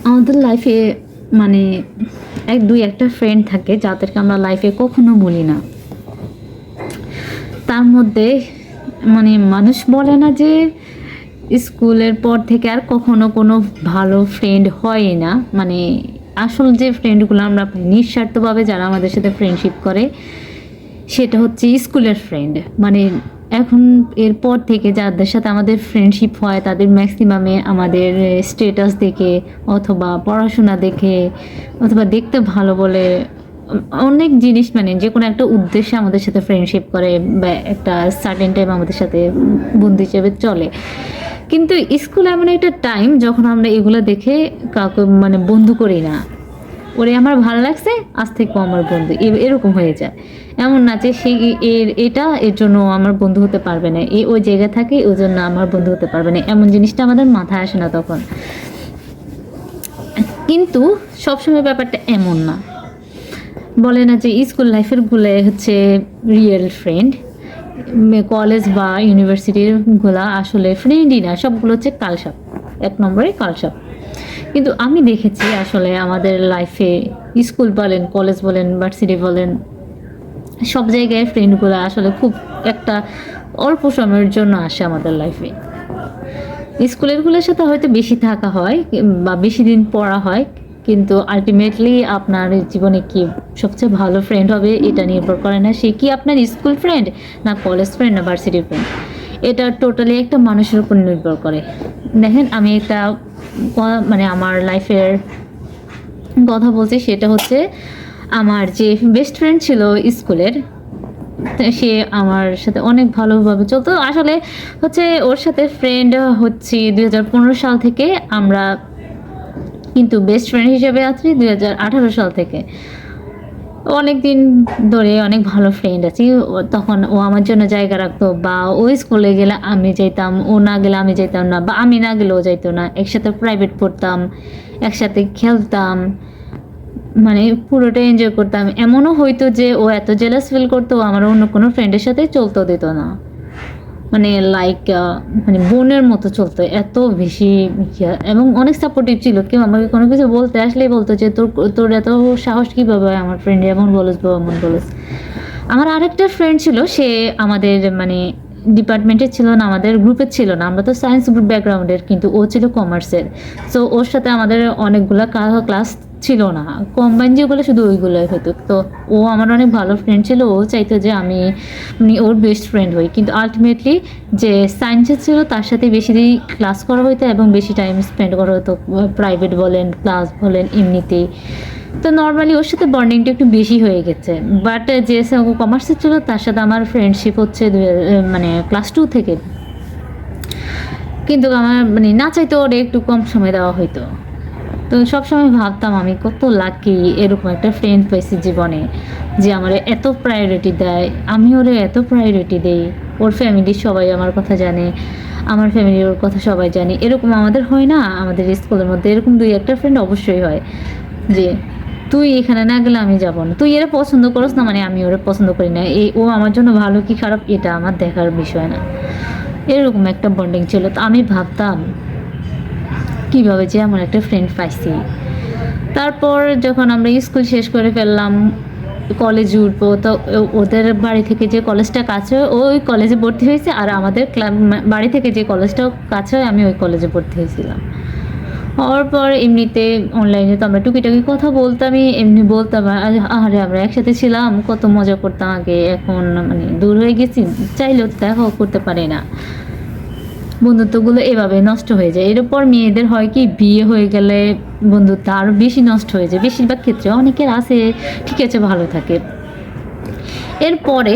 আমাদের লাইফে মানে দুই একটা ফ্রেন্ড থাকে যাদেরকে আমরা লাইফে কখনো ভুলি না। তার মধ্যে মানুষ বলে না যে স্কুলের পর থেকে আর কখনো কোনো ভালো ফ্রেন্ড হয় না। আসল যে ফ্রেন্ডগুলো আমরা নিঃস্বার্থভাবে যারা আমাদের সাথে ফ্রেন্ডশিপ করে সেটা হচ্ছে স্কুলের ফ্রেন্ড। এখন এরপর থেকে যাদের সাথে আমাদের ফ্রেন্ডশিপ হয় তাদের ম্যাক্সিমামে আমাদের স্টেটাস দেখে অথবা পড়াশোনা দেখে অথবা দেখতে ভালো বলে অনেক জিনিস যে কোনো একটা উদ্দেশ্যে আমাদের সাথে ফ্রেন্ডশিপ করে বা একটা সার্টেন টাইম আমাদের সাথে বন্ধু হিসেবে চলে। কিন্তু স্কুলে এমন একটা টাইম যখন আমরা এগুলো দেখে কাউকে বন্ধু করি না। ওরে আমার ভালো লাগছে আজ থেকে আমার বন্ধু, এরকম হয়ে যায়। এমন না যে সে এর জন্য আমার বন্ধু হতে পারবে না, ওই জায়গায় থাকে ওই জন্য আমার বন্ধু হতে পারবে না, এমন জিনিসটা আমাদের মাথায় আসে না তখন। কিন্তু সবসময় ব্যাপারটা এমন না। বলে না যে স্কুল লাইফের গুলো হচ্ছে রিয়েল ফ্রেন্ড, কলেজ বা ইউনিভার্সিটির গুলা আসলে ফ্রেন্ডই না, সবগুলো হচ্ছে কালসাপ, এক নম্বরে কালসাপ। কিন্তু আমি দেখেছি আসলে আমাদের লাইফে স্কুল বলেন, কলেজ বলেন, ভার্সিটি বলেন, সব জায়গায় ফ্রেন্ডগুলো আসলে খুব একটা অল্প সময়ের জন্য আসে আমাদের লাইফে। স্কুলেরগুলোর সাথে হয়তো বেশি থাকা হয় বা বেশি দিন পড়া হয়, কিন্তু আলটিমেটলি আপনার জীবনে কি সবচেয়ে ভালো ফ্রেন্ড হবে এটা নির্ভর করে না সে কি আপনার স্কুল ফ্রেন্ড না কলেজ ফ্রেন্ড না ভার্সিটি ফ্রেন্ড। এটা টোটালি একটা মানুষের উপর নির্ভর করে। দেখেন, আমি একটা আমার লাইফের কথা বলছি, সেটা হচ্ছে আমার যে বেস্ট ফ্রেন্ড ছিল স্কুলের, সে আমার সাথে অনেক ভালোভাবে চলতো। আসলে হচ্ছে ওর সাথে ফ্রেন্ড হচ্ছে 2015 সাল থেকে, আমরা কিন্তু বেস্ট ফ্রেন্ড হিসেবে আছি 2018 সাল থেকে। অনেক দিন ধরে অনেক ভালো ফ্রেন্ড আছি। তখন ও আমার জন্য জায়গা রাখতো, বা ও স্কুলে গেলে আমি যাইতাম, ও না গেলে আমি যাইতাম না, বা আমি না গেলে ও যাইতো না। একসাথে প্রাইভেট পড়তাম, একসাথে খেলতাম, পুরোটা এনজয় করতাম। এমনও হয়তো যে ও এত জেলাস ফিল করতো, আমার অন্য কোনো ফ্রেন্ডের সাথে চলতে দিত না। লাইক বোনের মতো চলতো, এত বেশি এবং অনেক সাপোর্টিভ ছিল। কেউ আমাকে কোনো কিছু বলতে আসলেই বলতো যে তোর এত সাহস কীভাবে হয় আমার ফ্রেন্ড এমন বলস বা এমন বলস। আমার আরেকটা ফ্রেন্ড ছিল, সে আমাদের ডিপার্টমেন্টের ছিল না, আমাদের গ্রুপের ছিল না। আমরা তো সায়েন্স গ্রুপ ব্যাকগ্রাউন্ডের, কিন্তু ও ছিল কমার্সের। সো ওর সাথে আমাদের অনেকগুলো ক্লাস ছিল না, কম্বাইন যেগুলো শুধু ওইগুলোই হতো। তো ও আমার অনেক ভালো ফ্রেন্ড ছিল, ও চাইতো যে আমি ওর বেস্ট ফ্রেন্ড হই। কিন্তু আলটিমেটলি যে সায়েন্সের ছিল তার সাথে বেশি ক্লাস করা হতো এবং বেশি টাইম স্পেন্ড করা হতো, প্রাইভেট বলেন ক্লাস বলেন এমনিতেই। তো নর্মালি ওর সাথে বন্ডিংটা একটু বেশি হয়ে গেছে। বাট যে কমার্সের ছিল তার সাথে আমার ফ্রেন্ডশিপ হচ্ছে ক্লাস 2 থেকে। কিন্তু আমার না চাইতে ওর একটু কম সময় দেওয়া হইতো। তো সবসময় ভাবতাম আমি কত লাকি এরকম একটা ফ্রেন্ড পেয়েছি জীবনে, যে আমার এত প্রায়োরিটি দেয়, আমি ওরে এত প্রায়োরিটি দেই। ওর ফ্যামিলির সবাই আমার কথা জানে, আমার ফ্যামিলির ওর কথা সবাই জানে। এরকম আমাদের হয় না? আমাদের স্কুলের মধ্যে এরকম দুই একটা ফ্রেন্ড অবশ্যই হয়, যে তুই এখানে না গেলে আমি যাবো না, তুই এরা পছন্দ করস না আমি ওরা পছন্দ করি না, ও আমার জন্য ভালো কি খারাপ এটা আমার দেখার বিষয় না। এরকম একটা বন্ডিং ছিল। তো আমি ভাবতাম কীভাবে যে এমন একটা ফ্রেন্ড পাইছি। তারপর যখন আমরা স্কুল শেষ করে ফেললাম, কলেজে উঠবো, তো ওদের বাড়ি থেকে যে কলেজটা কাছে ওই কলেজে ভর্তি হয়েছে, আর আমাদের বাড়ি থেকে যে কলেজটা কাছে হয় আমি ওই কলেজে ভর্তি হয়েছিলাম। হওয়ার পর এমনিতে অনলাইনে তো আমরা টুকিটাকি কথা বলতামই, এমনি বলতাম আরে আমরা একসাথে ছিলাম, কত মজা করতাম আগে। এখন দূর হয়ে গেছি, চাইলেও দেখাও করতে পারি না। বন্ধুত্বগুলো এভাবে নষ্ট হয়ে যায়। এরপর মেয়েদের হয় কি, বিয়ে হয়ে গেলে বন্ধুত্ব আরও বেশি নষ্ট হয়ে যায় বেশিরভাগ ক্ষেত্রে। অনেকের আছে ঠিক আছে ভালো থাকে। এরপরে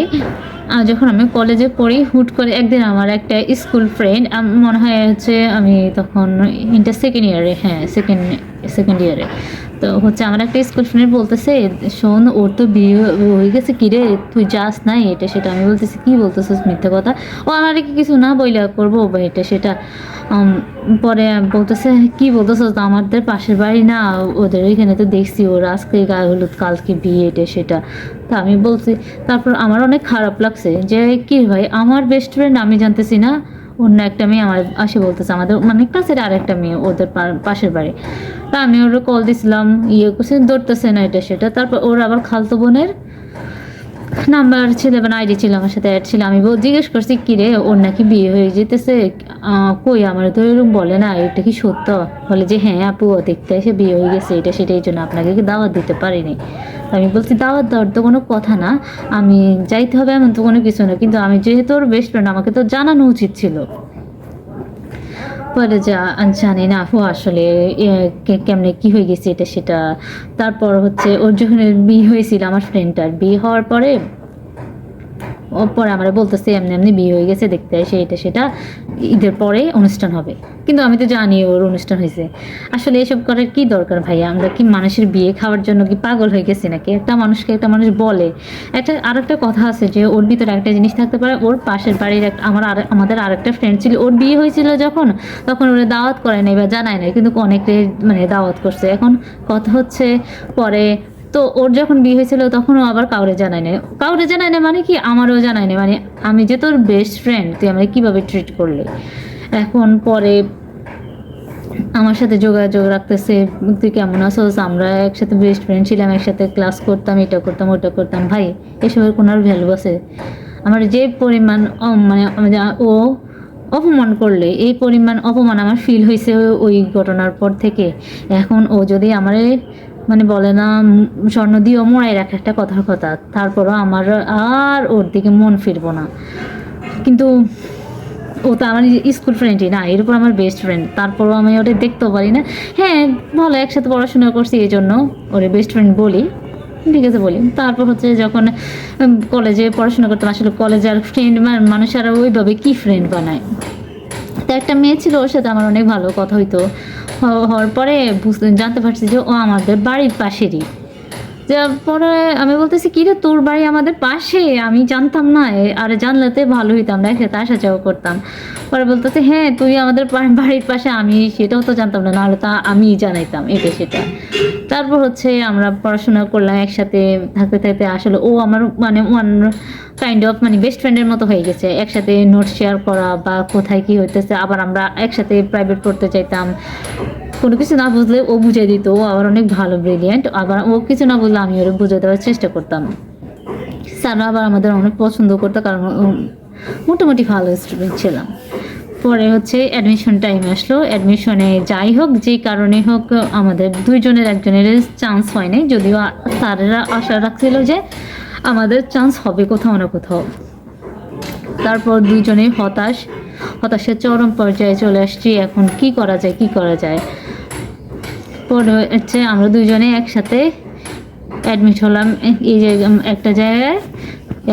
যখন আমি কলেজে পড়ি, হুট করে একদিন আমার একটা স্কুল ফ্রেন্ড, মনে হয় হচ্ছে আমি তখন ইন্টার সেকেন্ড ইয়ারে, হ্যাঁ সেকেন্ড ইয়ারে, তো হচ্ছে আমার একটা স্কুল ফ্রেন্ড বলতেছে, শোন ওর তো বিয়ে হয়ে গেছে, কিরে তুই যাস নাই এটা সেটা। আমি বলতেছি কী বলতেছিস মিথ্যা কথা, ও আমার কিছু না বইলা করবো বা এটা সেটা। পরে বলতেছে কী বলতেছিস, আমাদের পাশের বাড়ি না, ওদের ওইখানে তো দেখছি ওর আজকে গায়ে হলুদ কালকে বিয়ে এটা সেটা। তা আমি বলছি, তারপর আমার অনেক খারাপ লাগছে যে কি ভাই, আমার বেস্ট ফ্রেন্ড আমি জানতেছি না, অন্য একটা মেয়ে আমার আসে বলতেছে, আমাদের মানে ক্লাসের আর একটা মেয়ে ওদের পাশের বাড়ি। তা আমি ওর কল দিছিলাম, ইয়ে করছে, ধরতেছে না এটা সেটা। তারপর ওর আবার খালতো বোনের নাম্বার ছিল, মানে আইডি ছিল, আমার সাথে অ্যাড ছিল। আমি জিজ্ঞেস করছি কি রে, ওর নাকি বিয়ে হয়ে যেতেছে। কই, আমার তো এরকম বলে না, এটা কি সত্য? বলে যে হ্যাঁ আপু, ও দেখতে এসে বিয়ে হয়ে গেছে, এটা সেটা, এই জন্য আপনাকে কি দাওয়াত দিতে পারিনি। আমি বলছি দাওয়াত দেওয়ার তো কোনো কথা না, আমি যাইতে হবে এমন তো কোনো কিছু না, কিন্তু আমি যেহেতু ওর বেস্ট ফ্রেন্ড, আমাকে তো জানানো উচিত ছিল। পরে জানি না আপু আসলে কেমনে কি হয়ে গেছে এটা সেটা। তারপর হচ্ছে ওর যখন বিয়ে হয়েছিল, আমার ফ্রেন্ডটার বিয়ে হওয়ার পরে ও পরে আমরা বলতেছে এমনি এমনি বিয়ে হয়ে গেছে, দেখতে আসে এটা সেটা, ঈদের পরে অনুষ্ঠান হবে। কিন্তু আমি তো জানি ওর অনুষ্ঠান হয়েছে। আসলে এসব করার কি দরকার ভাইয়া? আমরা কি মানুষের বিয়ে খাওয়ার জন্য কি পাগল হয়ে গেছি নাকি? একটা মানুষকে একটা মানুষ বলে। আরেকটা কথা আছে যে ওর ভিতরে একটা জিনিস থাকতে পারে, ওর পাশের বাড়ির আমাদের আরেকটা ফ্রেন্ড ছিল, ওর বিয়ে হয়েছিল তখন ওরা দাওয়াত করে নাই বা জানায় নাই, কিন্তু অনেকে মানে দাওয়াত করছে। এখন কথা হচ্ছে পরে, তো ওর যখন বিয়ে হয়েছিল তখনও আবার কাউরে জানায় না, মানে কি আমারও জানায় না, মানে আমি যে তোর বেস্ট ফ্রেন্ড, তুই আমাকে কীভাবে ট্রিট করলে। এখন পরে আমার সাথে যোগাযোগ রাখতেছে, তুই কেমন আছোস, আমরা একসাথে বেস্ট ফ্রেন্ড ছিলাম, একসাথে ক্লাস করতাম, এটা করতাম ওটা করতাম। ভাই এসবের কোনো আর ভ্যালু আছে? আমার যে পরিমাণ মানে ও অপমান করলে, এই পরিমাণ অপমান আমার ফিল হয়েছে ওই ঘটনার পর থেকে। এখন ও যদি আমারে মানে বলে না স্বর্ণ দিয়েও মোড়াই রাখে, একটা কথার কথা, তারপরও আমার আর ওর দিকে মন ফিরবো না। কিন্তু ও তো আমার স্কুল ফ্রেন্ডই না, এর উপর আমার বেস্ট ফ্রেন্ড, তারপরও আমি ওটা দেখতেও পারি না। হ্যাঁ ভালো, একসাথে পড়াশোনা করছি, এই জন্য ওরে বেস্ট ফ্রেন্ড বলি, ঠিক আছে বলি। তারপর হচ্ছে যখন কলেজে পড়াশোনা করতাম, আসলে কলেজে আর ফ্রেন্ড মানুষ আর ওইভাবে কি ফ্রেন্ড বানায়। তো একটা মেয়ে ছিল, ওর সাথে আমার অনেক ভালো কথা হইতো। হওয়ার পরে জানতে পারছি যে ও আমাদের বাড়ির পাশেরই। পরে আমি বলতেছি কি রে, তোর বাড়ি আমাদের পাশে? আমি জানতাম না, আর জানলেতে ভালো হইতাম, আমরা একসাথে আসা যাওয়া করতাম। পরে বলতেছে হ্যাঁ তুই আমাদের বাড়ির পাশে, আমি সেটাও তো জানতাম না, নাহলে তা আমি জানাইতাম এটা সেটা। তারপর হচ্ছে আমরা পড়াশোনা করলাম একসাথে, থাকতে থাকতে আসলে ও আমার মানে ওয়ান কাইন্ড অফ মানে বেস্ট ফ্রেন্ডের মতো হয়ে গেছে। একসাথে নোট শেয়ার করা বা কোথায় কি হইতেছে, আবার আমরা একসাথে প্রাইভেট পড়তে চাইতাম। কোনো কিছু না বুঝলে ও বুঝিয়ে দিত, ও আবার অনেক ভালো ব্রিলিয়েন্ট, আবার ও কিছু না বুঝলে আমি ওরা বুঝিয়ে দেওয়ার চেষ্টা করতাম। স্যাররা আবার আমাদের অনেক পছন্দ করতো, কারণ মোটামুটি ভালো স্টুডেন্ট ছিলাম। পরে হচ্ছে অ্যাডমিশন টাইম আসলো, অ্যাডমিশনে যাই হোক যে কারণে হোক আমাদের দুইজনের একজনের চান্স হয় নাই, যদিও স্যারেরা আশা রাখছিল যে আমাদের চান্স হবে কোথাও না কোথাও। তারপর দুইজনে হতাশার চরম পর্যায়ে চলে আসছি, এখন কি করা যায়। পরে হচ্ছে আমরা দুইজনে একসাথে অ্যাডমিট হলাম এই যে একটা জায়গায়।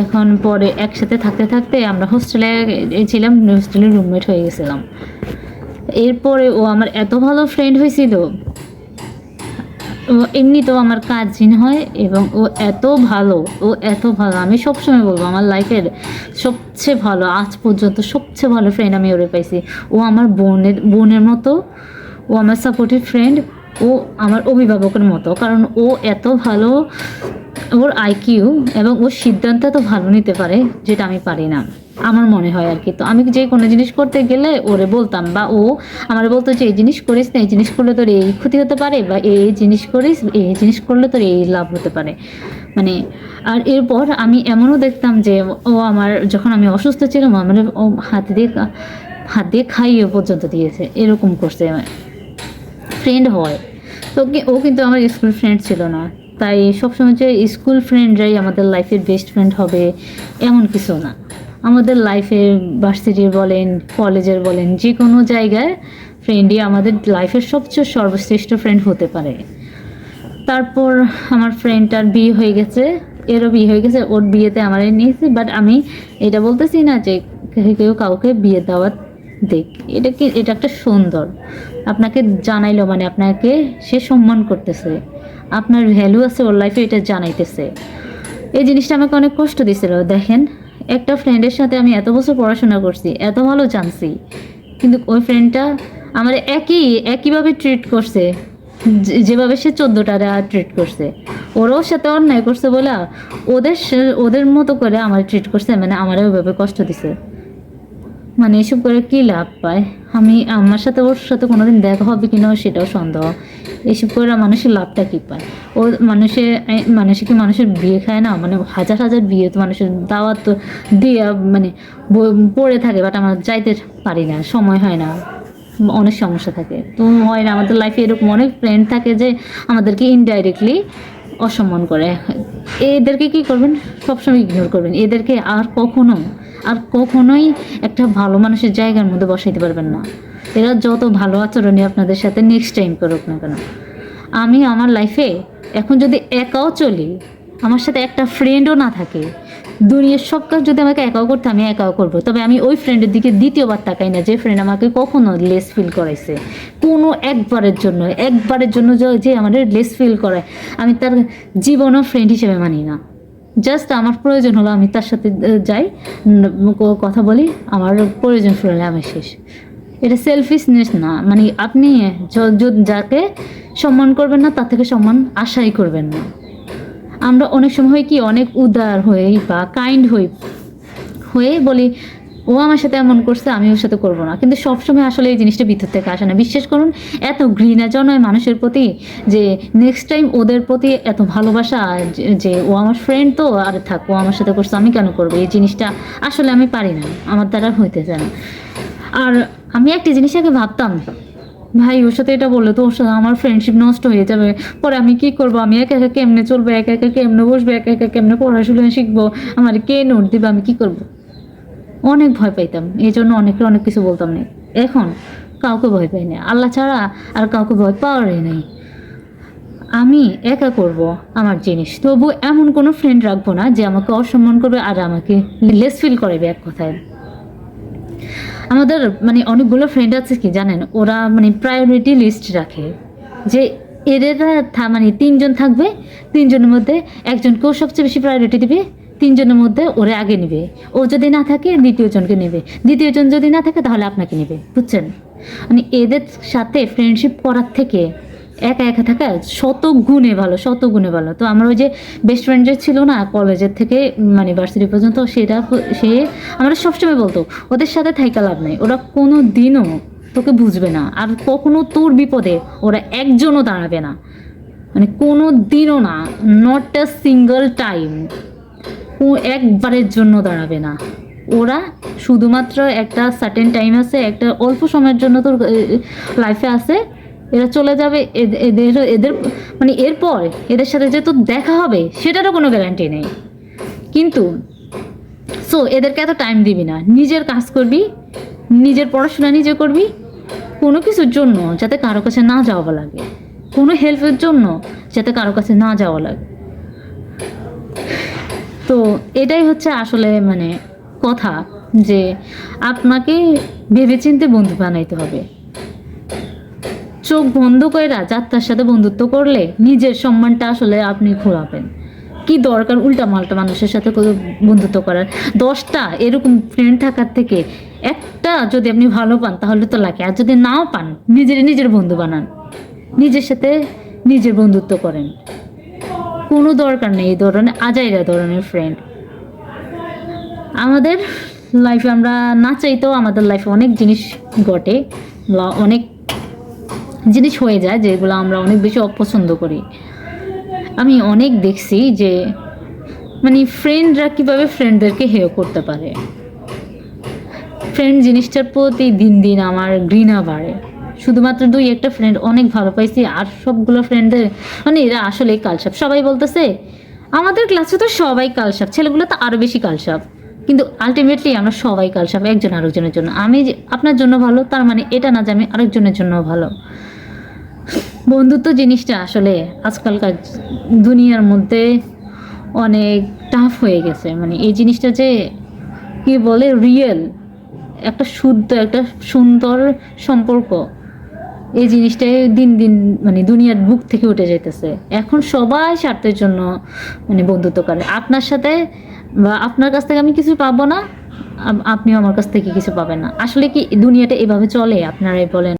এখন পরে একসাথে থাকতে থাকতে আমরা হোস্টেলে ছিলাম, হোস্টেলের রুমমেট হয়ে গেছিলাম। এরপরে ও আমার এত ভালো ফ্রেন্ড হয়েছিল, ও এমনিতেও আমার কাজিন হয়, এবং ও এত ভালো, আমি সবসময় বলবো আমার লাইফের সবচেয়ে ভালো, আজ পর্যন্ত সবচেয়ে ভালো ফ্রেন্ড আমি ওরে পাইছি। ও আমার বোনের মতো, ও আমার সাপোর্টিভ ফ্রেন্ড, ও আমার অভিভাবকের মতো, কারণ ও এত ভালো, ওর আইকিউ এবং ওর সিদ্ধান্ত তো ভালো নিতে পারে, যেটা আমি পারি না আমার মনে হয় আর কি। তো আমি যে কোনো জিনিস করতে গেলে ওরে বলতাম, বা ও আমার বলতো যে এই জিনিস করিস না, এই জিনিস করলে তোর এই ক্ষতি হতে পারে, বা এই জিনিস করিস, এই জিনিস করলে তোর এই লাভ হতে পারে মানে। আর এরপর আমি এমনও দেখতাম যে ও আমার যখন আমি অসুস্থ ছিলাম, আমার ও হাত দিয়ে খাইয়ে পর্যন্ত দিয়েছে, এরকম করছে ফ্রেন্ড হয়। তো ও কিন্তু আমার স্কুল ফ্রেন্ড ছিল না, তাই সবসময় যে স্কুল ফ্রেন্ডরাই আমাদের লাইফের বেস্ট ফ্রেন্ড হবে এমন কিছু না। আমাদের লাইফের ভার্সিটির বলেন, কলেজের বলেন, যে কোনো জায়গায় ফ্রেন্ডই আমাদের লাইফের সবচেয়ে সর্বশ্রেষ্ঠ ফ্রেন্ড হতে পারে। তারপর আমার ফ্রেন্ডটার বিয়ে হয়ে গেছে, এরও বিয়ে হয়ে গেছে, ওর বিয়েতে আমার নিয়েছি। বাট আমি এটা বলতেছি না যে কেউ কাউকে বিয়ে দাওয়াত দেখ, এটা একটা সুন্দর, আপনাকে জানাইলো মানে আপনাকে সে সম্মান করতেছে, আপনার ভ্যালু আছে ওর লাইফে, এটা জানাইতেছে। এই জিনিসটা আমাকে অনেক কষ্ট দিয়েছিল। দেখেন, একটা ফ্রেন্ডের সাথে আমি এত বছর পড়াশোনা করছি, এত ভালো জানছি, কিন্তু ওই ফ্রেন্ডটা আমার একইভাবে ট্রিট করছে যেভাবে সে 14টারে ট্রিট করছে। ওরাও সাথে অন্যায় করছে বলে ওদের মতো করে আমার ট্রিট করছে, মানে আমারও ওইভাবে কষ্ট দিছে। মানে এসব করে কী লাভ পায়? আমার সাথে ওর সাথে কোনোদিন দেখা হবে কিনা সেটাও সন্দেহ। এসব করে মানুষের লাভটা কী পায়? ও মানুষে কি মানুষের বিয়ে খায় না? মানে হাজার হাজার বিয়ে তো মানুষের দাওয়াত তো দিয়ে মানে পড়ে থাকে, বাট আমরা যাইতে পারি না, সময় হয় না, অনেক সমস্যা থাকে। তো হয় না, আমাদের লাইফে এরকম অনেক ফ্রেন্ড থাকে যে আমাদেরকে ইনডাইরেক্টলি অসম্মান করে। এদেরকে কী করবেন? সবসময় ইগনোর করবেন। এদেরকে আর কখনোই একটা ভালো মানুষের জায়গার মধ্যে বসাইতে পারবেন না। এরা যত ভালো আচরণই আপনাদের সাথে নেক্সট টাইম করুক না কেন। আমি আমার লাইফে এখন যদি একাও চলি, আমার সাথে একটা ফ্রেন্ডও না থাকে, দুনিয়ার সব কাজ যদি আমাকে একাও করতে, আমি একাও করবো। তবে আমি ওই ফ্রেন্ডের দিকে দ্বিতীয়বার তাকাই না যে ফ্রেন্ড আমাকে কখনো লেস ফিল করাইছে। কোনো একবারের জন্য যে আমাদের লেস ফিল করায়, আমি তার জীবনও ফ্রেন্ড হিসেবে মানি না। জাস্ট আমার প্রয়োজন হলো আমি তার সাথে যাই, কথা বলি, আমার প্রয়োজন ফুরালে আমি শেষ। এটা সেলফিশনেস না। মানে আপনি যাকে সম্মান করবেন না তার থেকে সম্মান আশাই করবেন না। আমরা অনেক সময় কি অনেক উদার হই বা কাইন্ড হয়ে বলি ও আমার সাথে এমন করছে, আমি ওর সাথে করবো না। কিন্তু সবসময় আসলে এই জিনিসটা ভিতর থেকে আসে না। বিশ্বাস করুন, এত ঘৃণা জন্মায় মানুষের প্রতি যে নেক্সট টাইম ওদের প্রতি এত ভালোবাসা যে ও আমার ফ্রেন্ড, তো আর থাক, ও আমার সাথে করছে, আমি কেন করবো? এই জিনিসটা আসলে আমি পারি না, আমার দ্বারা হইতেছে না। আর আমি একটা জিনিস আগে ভাবতাম, ভাই ওর সাথে এটা বললে তো ওর সাথে আমার ফ্রেন্ডশিপ নষ্ট হয়ে যাবে, পরে আমি কি করবো? আমি একা একা কেমনে চলবো? একা একা কেমনে বসবো? একা একা কেমনে পড়াশোনা শিখবো? আমার কে নোট দিবে? আমি কি করবো? অনেক ভয় পাইতাম, এই জন্য অনেক কিছু বলতাম না। এখন কাউকে ভয় পাই না, আল্লাহ ছাড়া আর কাউকে ভয় পাওয়ারই নেই। আমি একা করব আমার জিনিস, তবু এমন কোনো ফ্রেন্ড রাখবো না যে আমাকে অসম্মান করবে আর আমাকে লেস ফিল করাবে। এক কথায় আমাদের মানে অনেকগুলো ফ্রেন্ড আছে কি জানেন, ওরা মানে প্রায়োরিটি লিস্ট রাখে যে এরা মানে 3 জন থাকবে, 3 জনের মধ্যে একজনকেও সবচেয়ে বেশি প্রায়োরিটি দিবে, 3 জনের মধ্যে ওরা আগে নেবে। ও যদি না থাকে দ্বিতীয় জনকে নেবে, দ্বিতীয় জন যদি না থাকে তাহলে আপনাকে নেবে। বুঝছেন? মানে এদের সাথে ফ্রেন্ডশিপ করার থেকে একা একা থাকা শত গুণে ভালো। তো আমার ওই যে বেস্ট ফ্রেন্ড যে ছিল না কলেজের থেকে মানে ভার্সিটি পর্যন্ত, সে আমরা সবসময় বলতো ওদের সাথে থাইকা লাভ নাই, ওরা কোনো দিনও তোকে বুঝবে না, আর কখনো তোর বিপদে ওরা একজনও দাঁড়াবে না, মানে কোনো দিনও না, নট আ সিঙ্গল টাইম, ও একবারের জন্য দাঁড়াবে না। ওরা শুধুমাত্র একটা সার্টেন টাইম আছে, একটা অল্প সময়ের জন্য তোর লাইফে আছে, এরা চলে যাবে। এদের মানে এরপর এদের সাথে যে তোর দেখা হবে সেটারও কোনো গ্যারান্টি নেই। কিন্তু এদেরকে এত টাইম দিবি না, নিজের কাজ করবি, নিজের পড়াশোনা নিজে করবি, কোনো কিছুর জন্য যাতে কারো কাছে না যাওয়া লাগে, কোনো হেল্পের জন্য যাতে কারো কাছে না যাওয়া লাগে। তো এটাই হচ্ছে আসলে মানে কথা, যে আপনাকে ভেবেচিন্তে বন্ধু বানাইতে হবে। চোখ বন্ধ করে যাত্রার সাথে বন্ধুত্ব করলে নিজের সম্মানটা আসলে আপনি ঘোরাবেন। কি দরকার উল্টা মাল্টা মানুষের সাথে বন্ধুত্ব করার? 10টা এরকম ফ্রেন্ড থাকার থেকে একটা যদি আপনি ভালো পান তাহলে তো লাগে, আর যদি নাও পান নিজের বন্ধু বানান, নিজের সাথে নিজের বন্ধুত্ব করেন। কোনো দরকার নেই এই ধরনের ফ্রেন্ড। আমাদের লাইফে আমরা না চাইতেও আমাদের লাইফে অনেক জিনিস ঘটে, অনেক জিনিস হয়ে যায় যেগুলো আমরা অনেক বেশি অপছন্দ করি। আমি অনেক দেখছি যে মানে ফ্রেন্ডরা কীভাবে ফ্রেন্ডদেরকে হেয় করতে পারে। ফ্রেন্ড জিনিসটার প্রতি দিন আমার ঘৃণা বাড়ে। শুধুমাত্র 2-1টা ফ্রেন্ড অনেক ভালো পাইছি, আর সবগুলো ফ্রেন্ডদের মানে এরা আসলেই কালসাপ। সবাই বলতেছে আমাদের ক্লাসে তো সবাই কালসাপ, ছেলেগুলো তো আরও বেশি কালসাপ, কিন্তু আলটিমেটলি আমরা সবাই কালসাপ একজন আরেকজনের জন্য। আমি যে আপনার জন্য ভালো তার মানে এটা না যে আমি আরেকজনের জন্য ভালো। বন্ধুত্ব জিনিসটা আসলে আজকালকার দুনিয়ার মধ্যে অনেক টাফ হয়ে গেছে। মানে এই জিনিসটা যে কি বলে রিয়েল একটা শুদ্ধ একটা সুন্দর সম্পর্ক, এই জিনিসটাই দিন মানে দুনিয়ার বুক থেকে উঠে যেতেছে। এখন সবাই স্বার্থের জন্য মানে বন্ধুত্ব করে। আপনার সাথে বা আপনার কাছ থেকে আমি কিছু পাবো না, আপনিও আমার কাছ থেকে কিছু পাবেন না। আসলে কি দুনিয়াটা এভাবে চলে? আপনারাই বলেন।